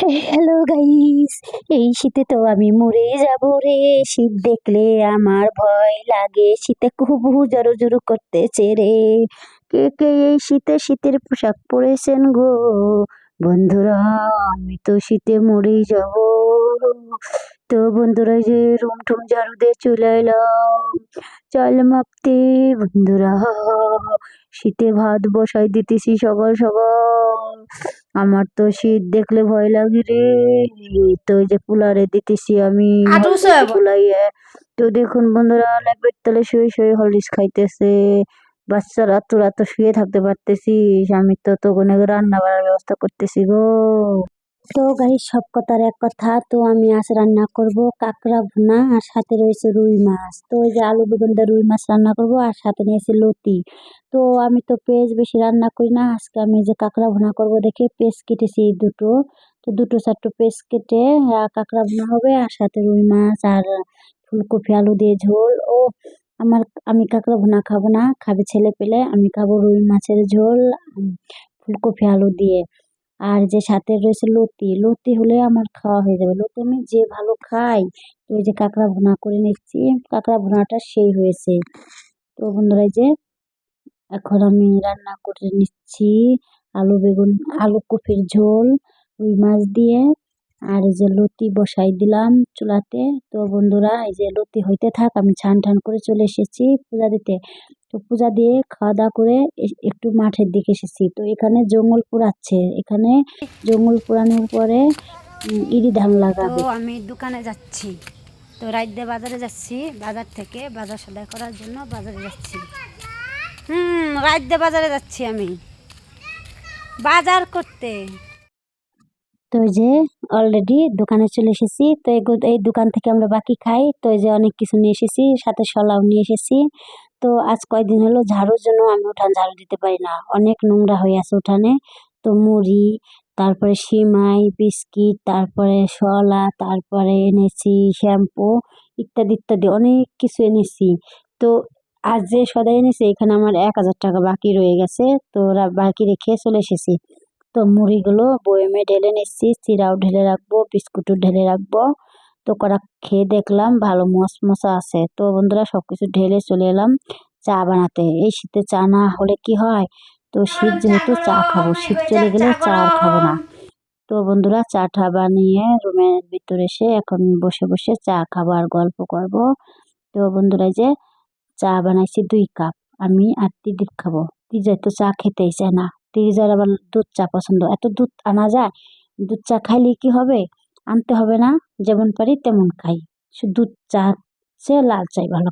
Hello guys, এই শীতে তো আমি মরে যাব রে। শীত দেখলে আমার ভয় লাগে, শীতে খুব জড়ো জড়ো করতেছে রে। কে কে এই শীতে শীতের পোশাক পরেছেন গো? বন্ধুরা, আমি তো শীতে মরেই যাব। তো বন্ধুরা, এই যে রুম টুম ঝাড়ু দিয়ে চলে এলাম চাল মাপতে। বন্ধুরা, শীতে ভাত বসাই দিতেছি সকাল সকাল। আমার তো শীত দেখলে ভয় লাগে রে। তো ওই যে কুলারে দিতেছি আমি কুলাইয়ে। তো দেখুন বন্ধুরা, ল্যাপের তলে শুয়ে শুয়ে হরলিক্স খাইতেছে। বাচ্চারা তোরা তো শুয়ে থাকতে পারতেছিস, আমি তো তখন রান্না বাড়ার ব্যবস্থা করতেছি গো। তো গাইস, সব কথার এক কথা, তো আমি আজ রান্না করব কাঁকড়া ভুনা, আর সাথে রয়েছে রুই মাছ। তো ওই যে আলু বেগুন দিয়ে রুই মাছ রান্না করব, আর সাথে নিয়েছি লতি। তো আমি তো পেঁয়াজ বেশি রান্না করি না, আজকে আমি যে কাঁকড়া ভুনা করব দেখে পেঁয়াজ কেটেছি দুটো। তো দুটো চারটো পেঁয়াজ কেটে কাঁকড়া ভুনা হবে, আর সাথে রুই মাছ আর ফুলকপি আলু দিয়ে ঝোল। ও আমার, আমি কাঁকড়া ভুনা খাবো না, খাবে ছেলে পেলে, আমি খাবো রুই মাছের ঝোল, ফুলকপি আলু দিয়ে। আর যে সাথে রয়েছে লতি, লতি হলে আমার খাওয়া হয়ে যাবে। লতি আমি যে ভালো খাই। তো ওই যে কাঁকড়া ভুনা করে নিচ্ছি, কাঁকড়া ভুনাটা সেই হয়েছে। তো বন্ধুরা, এই যে এখন আমি রান্না করে নিচ্ছি আলু বেগুন, আলু কপির ঝোল রুই মাছ দিয়ে। আর এই যে লতি বসাই দিলাম চুলাতে। তো বন্ধুরা, এই যে লতি হইতে থাক, আমি ছান টান করে চলে এসেছি পূজা দিতে। তো পূজা দিয়ে খাওয়া দাওয়া করে একটু মাঠের দিকে এসেছি। তো এখানে জঙ্গল পোড়াচ্ছে, এখানে জঙ্গল পোড়ানোর পরে ইরি ধান তো লাগাবে। আমি দোকানে যাচ্ছি। তো রাইতে বাজারে যাচ্ছি, বাজার থেকে বাজার সদাই করার জন্য বাজারে যাচ্ছি। রাইতে বাজারে যাচ্ছি আমি বাজার করতে। তো এই যে অলরেডি দোকানে চলে এসেছি। তো এই দোকান থেকে আমরা বাকি খাই। তো এই যে অনেক কিছু নিয়ে এসেছি, সাথে শলাও নিয়ে এসেছি। তো আজ কয়দিন হলো ঝাড়ুর জন্য আমি উঠান ঝাড়ু দিতে পারি না, অনেক নোংরা হয়ে আছে উঠানে। তো মুড়ি, তারপরে সিমাই বিস্কিট, তারপরে শলা, তারপরে এনেছি শ্যাম্পু, ইত্যাদি ইত্যাদি অনেক কিছু এনেছি। তো আজ যে সদাই এনেছি, এখানে আমার 1,000 টাকা বাকি রয়ে গেছে। তো ওরা বাকি রেখে চলে এসেছি। তো মুড়িগুলো বয়মে ঢেলে নিচ্ছি, চিড়াও ঢেলে রাখবো, বিস্কুটও ঢেলে রাখবো। তো করা খেয়ে দেখলাম ভালো মশমশা আছে। তো বন্ধুরা, সবকিছু ঢেলে চলে এলাম চা বানাতে। এই শীতে চা না হলে কি হয়? তো শীত যেহেতু চা খাবো, শীত চলে গেলে চা আর খাবো না। তো বন্ধুরা, চা টা বানিয়ে রুমের ভিতরে এসে এখন বসে বসে চা খাবো আর গল্প করব। তো বন্ধুরা, এই যে চা বানাইছি 2 কাপ, আমি আর দিদির খাবো। দিদি তো চা খেতেই চায় না, দিদির আবার দুধ চা পছন্দ। এত দুধ আনা যায়? দুধ চা খাইলে কি হবে? আনতে হবে না, যেমন পারি তেমন খাই। শুধু দুধ চা, সে লাল চাই ভালো